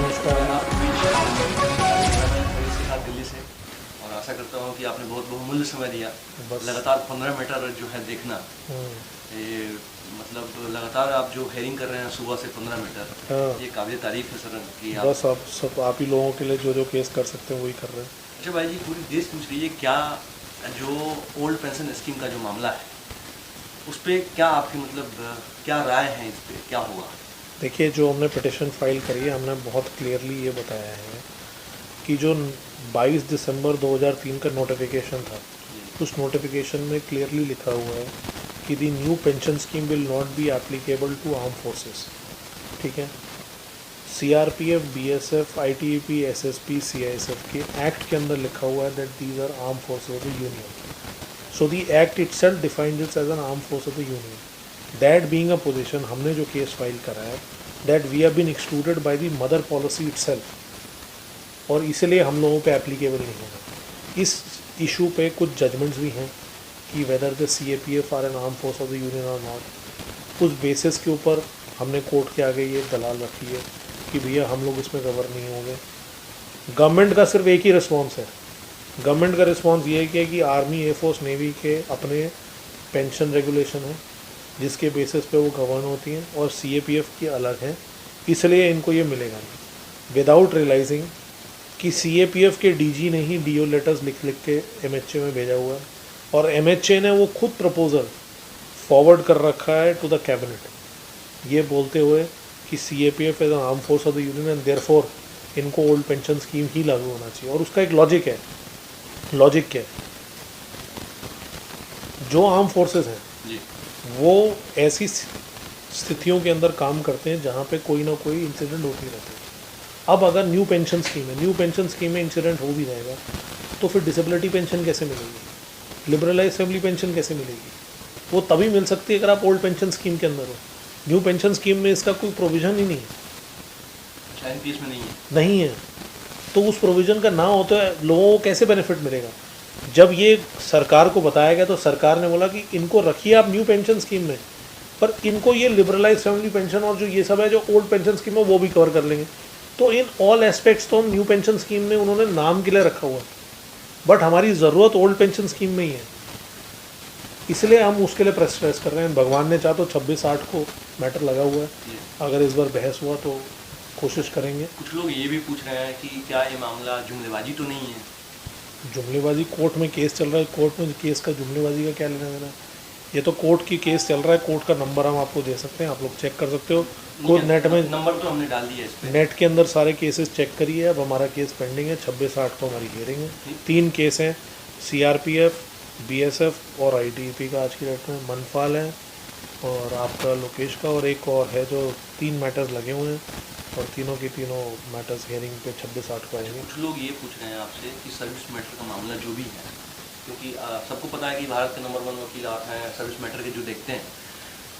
नमस्कार। मैं आपके बीच मैं सीखा दिल्ली से और आशा करता हूँ कि आपने बहुत बहुमूल्य समय दिया। बस। लगातार 15 मीटर जो है देखना, हम्म, ये मतलब लगातार आप जो हेयरिंग कर रहे हैं सुबह से 15 मीटर, हाँ। ये काबिल तारीफ है सर कि आप। बस आप सब आप ही लोगों के लिए जो जो केस कर सकते हैं वही कर रहे हैं। अच्छा भाई जी, पूरी देश पूछ रही है क्या जो ओल्ड पेंशन स्कीम का जो मामला है उस पर क्या आपकी मतलब क्या राय है, इस पर क्या होगा? देखिए, जो हमने पिटिशन फाइल करी है, हमने बहुत क्लियरली ये बताया है कि जो 22 दिसंबर 2003 का नोटिफिकेशन था, उस नोटिफिकेशन में क्लियरली लिखा हुआ है कि the new pension scheme will not be applicable to arm forces. ठीक है। CRPF, BSF, ITBP, SSP, CISF के एक्ट के अंदर लिखा हुआ है that these are arm forces of the union. So the act itself defines it as an armed force of the union. That being a position, हमने जो case file करा है, that we have been excluded by the mother policy itself, और इसलिए हम लोगों पे applicable नहीं होगा। इस इशू पे कुछ जजमेंट्स भी हैं कि whether the CAPF are an arm force of the union और नॉट। उस बेसिस के ऊपर हमने कोर्ट के आगे ये दलाल रखी है कि भैया हम लोग इसमें कवर नहीं होंगे। गवर्नमेंट का सिर्फ एक ही रिस्पॉन्स है। गवर्नमेंट का रिस्पॉन्स ये है कि आर्मी, एयरफोर्स, नेवी के अपने पेंशन रेगुलेशन है जिसके बेसिस पे वो गवर्न होती हैं, और CAPF की अलग है, इसलिए इनको ये मिलेगा नहीं। विदाउट रियलाइजिंग कि CAPF के DG ने ही DO लेटर्स लिख लिख के MHA में भेजा हुआ है, और MHA ने वो खुद प्रपोजल फॉरवर्ड कर रखा है टू द कैबिनेट, ये बोलते हुए कि CAPF as an arm force of the union and therefore इनको ओल्ड पेंशन स्कीम ही लागू होना चाहिए। और उसका एक लॉजिक है। लॉजिक क्या है? जो आर्म फोर्सेस हैं जी। वो ऐसी स्थितियों के अंदर काम करते हैं जहाँ पे कोई ना कोई इंसिडेंट होती रहता है। अब अगर न्यू पेंशन स्कीम है, न्यू पेंशन स्कीम में इंसिडेंट हो भी जाएगा तो फिर डिसेबिलिटी पेंशन कैसे मिलेगी? लिबरलाइज फैमिली पेंशन कैसे मिलेगी? वो तभी मिल सकती है अगर आप ओल्ड पेंशन स्कीम के अंदर हो। न्यू पेंशन स्कीम में इसका कोई प्रोविज़न ही नहीं है। अच्छा, NPS में नहीं है? नहीं है। तो उस प्रोविज़न का ना होता है लोगों को कैसे बेनिफिट मिलेगा? जब ये सरकार को बताया गया तो सरकार ने बोला कि इनको रखिए आप न्यू पेंशन स्कीम में, पर इनको ये लिबरलाइज फैमिली पेंशन और जो ये सब है जो ओल्ड पेंशन स्कीम है वो भी कवर कर लेंगे। तो इन ऑल एस्पेक्ट्स तो हम न्यू पेंशन स्कीम में उन्होंने नाम के लिए रखा हुआ है, बट हमारी ज़रूरत ओल्ड पेंशन स्कीम में ही है, इसलिए हम उसके लिए प्रेस कर रहे हैं। भगवान ने चाहा तो 26/8 को मैटर लगा हुआ है, अगर इस बार बहस हुआ तो कोशिश करेंगे। कुछ लोग ये भी पूछ रहे हैं कि क्या ये मामला जुमलेबाजी तो नहीं है? जुमलेबाजी, कोर्ट में केस चल रहा है, कोर्ट में केस का जुमलेबाजी का क्या लेना देना है? ये तो कोर्ट की केस चल रहा है, कोर्ट का नंबर हम आपको दे सकते हैं, आप लोग चेक कर सकते हो। कोर्ट नेट में नंबर तो हमने डाल दिया इस पे। नेट के अंदर सारे केसेस चेक करिए। अब हमारा केस पेंडिंग है, 26/8 को हमारी हियरिंग है। 3 केस हैं, CRPF, BSF और ITBP का आज की डेट में, मनफाल है और आपका लोकेश का, और एक और है जो 3 मैटर्स लगे हुए हैं, और तीनों के तीनों मैटर्स हियरिंग पे 26/8 को आएंगे। कुछ लोग ये पूछ रहे हैं आपसे कि सर्विस मैटर का मामला जो भी है, क्योंकि सबको पता है कि भारत के नंबर 1 वकील आप हैं सर्विस मैटर के जो देखते हैं,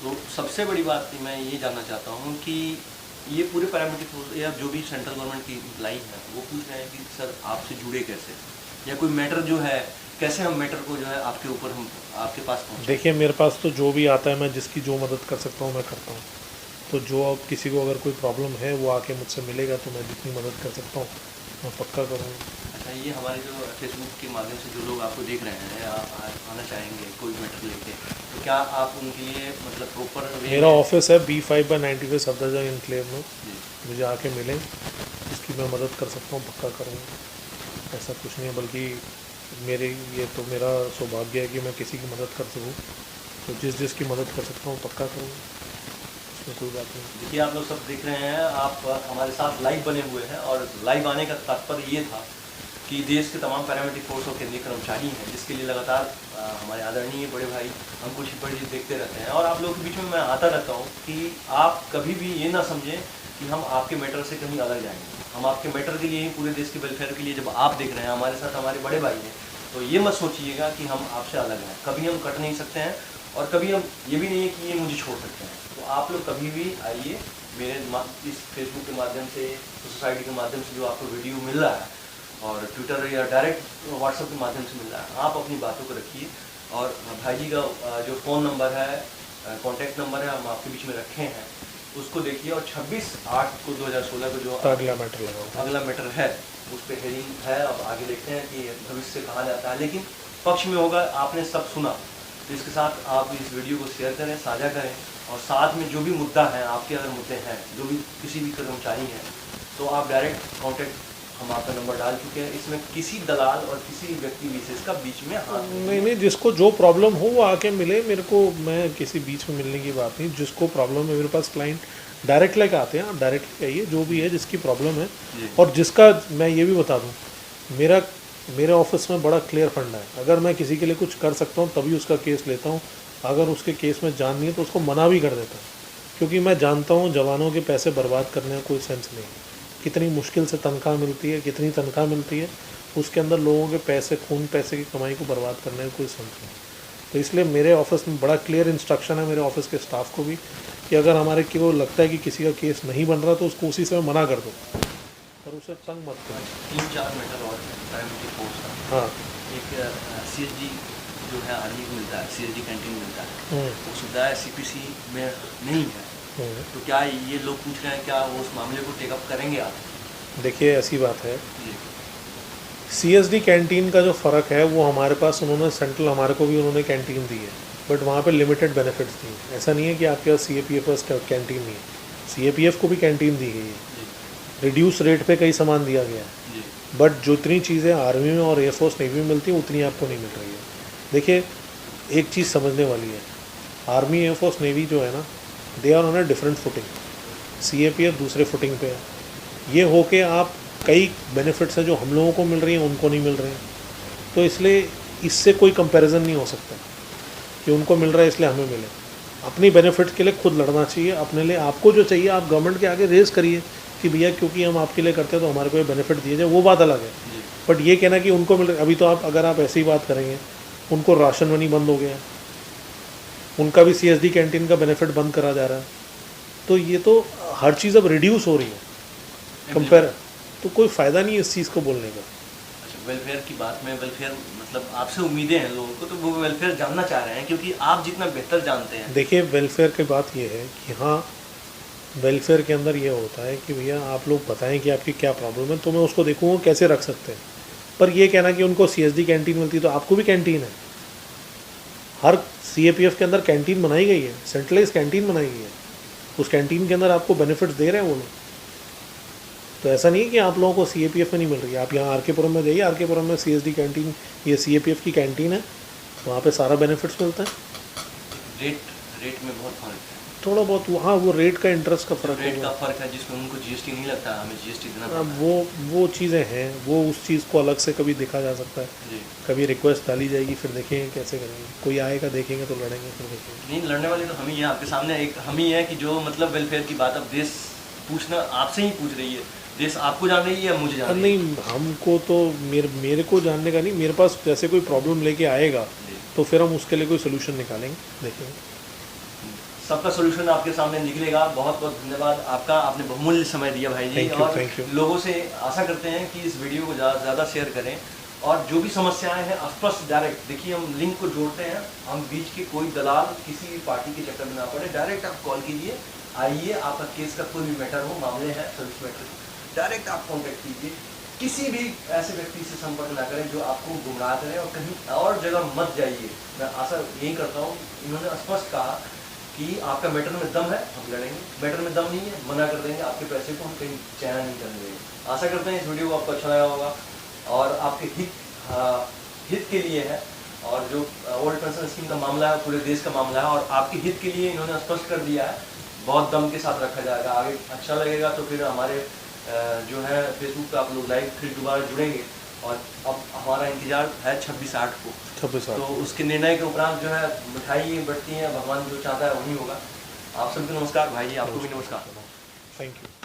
तो सबसे बड़ी बात मैं ये जानना चाहता हूँ कि ये पूरे पैरामीटर या जो भी सेंट्रल गवर्नमेंट की इम्प्लाई है वो पूछ रहे हैं कि सर आपसे जुड़े कैसे, या कोई मैटर जो है कैसे हम मैटर को जो है आपके ऊपर हम आपके पास पहुँचे। देखिए, मेरे पास तो जो भी आता है, मैं जिसकी जो मदद कर सकता हूँ मैं करता हूँ। तो जो किसी को अगर कोई प्रॉब्लम है वो आके मुझसे मिलेगा, तो मैं जितनी मदद कर सकता हूँ मैं पक्का करूँगा। अच्छा, ये हमारे जो फेसबुक के माध्यम से जो लोग आपको देख रहे हैं या आना चाहेंगे कोई मैटर लेके, तो क्या आप उनके लिए मतलब प्रॉपर मेरा ऑफिस है B5/95 सफदरजंग एनक्लेव में, मुझे आके मिलें, जिसकी मैं मदद कर सकता हूँ पक्का करूँगा। ऐसा कुछ नहीं है, बल्कि मेरा सौभाग्य है कि मैं किसी की मदद कर सकूँ, तो जिसकी मदद कर सकता हूँ पक्का करूँगा, इसमें कोई बात नहीं। देखिए, आप लोग सब देख रहे हैं, आप हमारे साथ लाइव बने हुए हैं, और लाइव आने का तात्पर्य ये था कि देश के तमाम पैरामिलिट्री फोर्स और केंद्रीय कर्मचारी हैं जिसके लिए लगातार हमारे आदरणीय बड़े भाई अंकुश हिप्पड़ जी देखते रहते हैं, और आप लोगों के बीच में मैं आता रहता हूँ कि आप कभी भी ये ना समझें कि हम आपके मैटर से कहीं अलग जाएंगे। हम आपके मैटर के लिए ही, पूरे देश के वेलफेयर के लिए जब आप देख रहे हैं हमारे साथ हमारे बड़े भाई हैं, तो ये मत सोचिएगा कि हम आपसे अलग हैं। कभी हम कट नहीं सकते हैं, और कभी हम ये भी नहीं है कि ये मुझे छोड़ सकते हैं। तो आप लोग कभी भी आइए, मेरे इस फेसबुक के माध्यम से, सोसाइटी के माध्यम से जो आपको वीडियो मिल रहा है, और ट्विटर या डायरेक्ट व्हाट्सएप के माध्यम से मिल रहा है, आप अपनी बातों को रखिए। और भाई जी का जो फ़ोन नंबर है, कॉन्टैक्ट नंबर है, हम आपके बीच में रखे हैं, उसको देखिए, और 26/8/2016 को जो अगला मैटर लगा हुआ अगला मैटर है उस पर हेयरिंग है। अब आगे देखते हैं कि भविष्य से कहाँ जाता है, लेकिन पक्ष में होगा। आपने सब सुना, तो इसके साथ आप इस वीडियो को शेयर करें, साझा करें, और साथ में जो भी मुद्दा है, आपके अगर मुद्दे हैं, जो भी किसी भी कर्मचारी हैं, तो आप डायरेक्ट कॉन्टेक्ट, हम आपका नंबर डाल चुके हैं। इसमें किसी दलाल और किसी व्यक्ति विशेष का बीच में हाथ नहीं, जिसको जो प्रॉब्लम हो वो आके मिले मेरे को। मैं किसी बीच में मिलने की बात नहीं, जिसको प्रॉब्लम है मेरे पास क्लाइंट डायरेक्ट लेके आते हैं, आप डायरेक्ट कहिए जो भी है जिसकी प्रॉब्लम है। और जिसका मैं ये भी बता दूं, मेरे ऑफिस में बड़ा क्लियर फंड है। अगर मैं किसी के लिए कुछ कर सकता हूँ तभी उसका केस लेता हूँ, अगर उसके केस में जान नहीं है तो उसको मना भी कर देता हूँ, क्योंकि मैं जानता हूँ जवानों के पैसे बर्बाद करने का कोई सेंस नहीं है। कितनी मुश्किल से तनख्वाह मिलती है, कितनी तनख्वाह मिलती है, उसके अंदर लोगों के पैसे, खून पैसे की कमाई को बर्बाद करने का कोई सेंस नहीं। तो इसलिए मेरे ऑफिस में बड़ा क्लियर इंस्ट्रक्शन है मेरे ऑफिस के स्टाफ को भी, कि अगर हमारे को लगता है कि किसी का केस नहीं बन रहा तो उसको उसी से मना कर दो, और उसे तंग मत करो। 3-4 मैटर और पैरामिलिट्री फोर्स का। हाँ, एक CSD जो है आर्मी को मिलता है, CSD कैंटीन मिलता है, वो सुविधा CPC में नहीं है। तो क्या ये लोग पूछ रहे हैं, क्या वो उस मामले को टेकअप करेंगे आप? देखिए ऐसी बात है, जी CSD कैंटीन का जो फ़र्क है वो हमारे पास, उन्होंने सेंट्रल हमारे को भी उन्होंने कैंटीन दी है, बट वहाँ पे लिमिटेड बेनिफिट्स दी हैं। ऐसा नहीं है कि आपके पास CAPF कैंटीन नहीं है, CAPF को भी कैंटीन दी गई है, रिड्यूस रेट पे कई सामान दिया गया है, बट जितनी चीज़ें आर्मी में और एयरफोर्स नेवी में मिलती हैं उतनी आपको नहीं मिल रही है। देखिए एक चीज़ समझने वाली है, आर्मी एयरफोर्स नेवी जो है ना, they are on a different footing, CAPF दूसरे फुटिंग पे है। ये हो के आप कई बेनिफिट्स हैं जो हम लोगों को मिल रही हैं उनको नहीं मिल रहे हैं, तो इसलिए इससे कोई कंपैरिजन नहीं हो सकता कि उनको मिल रहा है इसलिए हमें मिले। अपनी बेनिफिट के लिए खुद लड़ना चाहिए, अपने लिए आपको जो चाहिए आप गवर्नमेंट के आगे रेज़ करिए कि भैया क्योंकि हम आपके लिए करते हैं तो हमारे को ये बेनिफिट दिए जाए, वो बात अलग है। बट ये कहना कि उनको मिल रहा है, अभी तो आप अगर आप ऐसी बात करेंगे, उनको राशन मनी बंद हो गया, उनका भी CSD कैंटीन का बेनिफिट बंद करा जा रहा है, तो ये तो हर चीज़ अब रिड्यूस हो रही है कंपेयर, तो कोई फ़ायदा नहीं है इस चीज़ को बोलने का। अच्छा, वेलफेयर की बात में, वेलफेयर मतलब आपसे उम्मीदें हैं लोगों को, तो वो वेलफेयर जानना चाह रहे हैं, क्योंकि आप जितना बेहतर जानते हैं। देखिए वेलफेयर की बात ये है कि हाँ, वेलफेयर के अंदर ये होता है कि भैया आप लोग बताएं कि आपकी क्या प्रॉब्लम है, तो मैं उसको देखूँगा कैसे रख सकते हैं। पर ये कहना कि उनको CSD कैंटीन मिलती है तो आपको भी कैंटीन है, हर CAPF के अंदर कैंटीन बनाई गई है, सेंट्रलाइज कैंटीन बनाई गई है, उस कैंटीन के अंदर आपको बेनिफिट्स दे रहे हैं वो लोग। तो ऐसा नहीं है कि आप लोगों को CAPF में नहीं मिल रही है। आप यहाँ RK पुरम में जाइए, RK पुरम में CSD कैंटीन, ये CAPF की कैंटीन है, वहाँ पे सारा बेनिफिट्स मिलता है। रेट में बहुत फर्क है, थोड़ा बहुत वहाँ वो रेट का इंटरेस्ट का फ़र्क रेट का फ़र्क है, जिसमें उनको GST नहीं लगता, हमें GST देना पड़ता है। वो चीज़ें हैं, वो उस चीज़ को अलग से कभी देखा जा सकता है, कभी रिक्वेस्ट डाली जाएगी, फिर देखेंगे कैसे करेंगे। कोई आएगा देखेंगे तो लड़ेंगे, फिर देखेंगे। नहीं, लड़ने वाले तो हम ही हैं आपके सामने, एक हम ही है कि जो मतलब वेलफेयर की बात अब देश पूछना आपसे ही पूछ रही है, देश आपको जान रही है या मुझे जान रही है? नहीं, हमको तो मेरे को जानने का नहीं, मेरे पास जैसे कोई प्रॉब्लम लेके आएगा तो फिर हम उसके लिए कोई सोल्यूशन निकालेंगे, देखेंगे। सबका सोल्यूशन आपके सामने निकलेगा। बहुत बहुत धन्यवाद आपका, आपने बहुमूल्य समय दिया भाई जी। और लोगों से आशा करते हैं कि इस वीडियो को ज़्यादा शेयर करें, और जो भी समस्याएं हैं स्पष्ट डायरेक्ट देखिए, हम लिंक को जोड़ते हैं, हम बीच के कोई दलाल किसी भी पार्टी के चक्कर में ना पड़े। डायरेक्ट आप कॉल कीजिए, आइए, आपका केस का कोई भी मैटर हो, मामले हैं, सर्विस मैटर, डायरेक्ट आप कॉन्टेक्ट कीजिए। किसी भी ऐसे व्यक्ति से संपर्क ना करें जो आपको गुमराह करें, और कहीं और जगह मत जाइए। मैं आशा यही करता हूँ, इन्होंने स्पष्ट कहा कि आपका मैटर में दम है, हम लड़ेंगे, मैटर में दम नहीं है, मना कर देंगे, आपके पैसे को हम कहीं चयन नहीं करने देंगे। आशा करते हैं इस वीडियो को आपको अच्छा लगा होगा, और आपके हित के लिए है, और जो ओल्ड पेंशन स्कीम का मामला है पूरे देश का मामला है, और आपके हित के लिए इन्होंने स्पष्ट कर दिया है। बहुत दम के साथ रखा जाएगा, आगे अच्छा लगेगा तो फिर हमारे जो है फेसबुक पे आप लोग लाइव फिर दोबारा जुड़ेंगे, और अब हमारा इंतजार है 26/8 को। तो उसके निर्णय के उपरांत जो है मिठाई बढ़ती है, भगवान जो चाहता है वही होगा। आप सबको नमस्कार भाई जी, आपको भी नमस्कार। Thank you.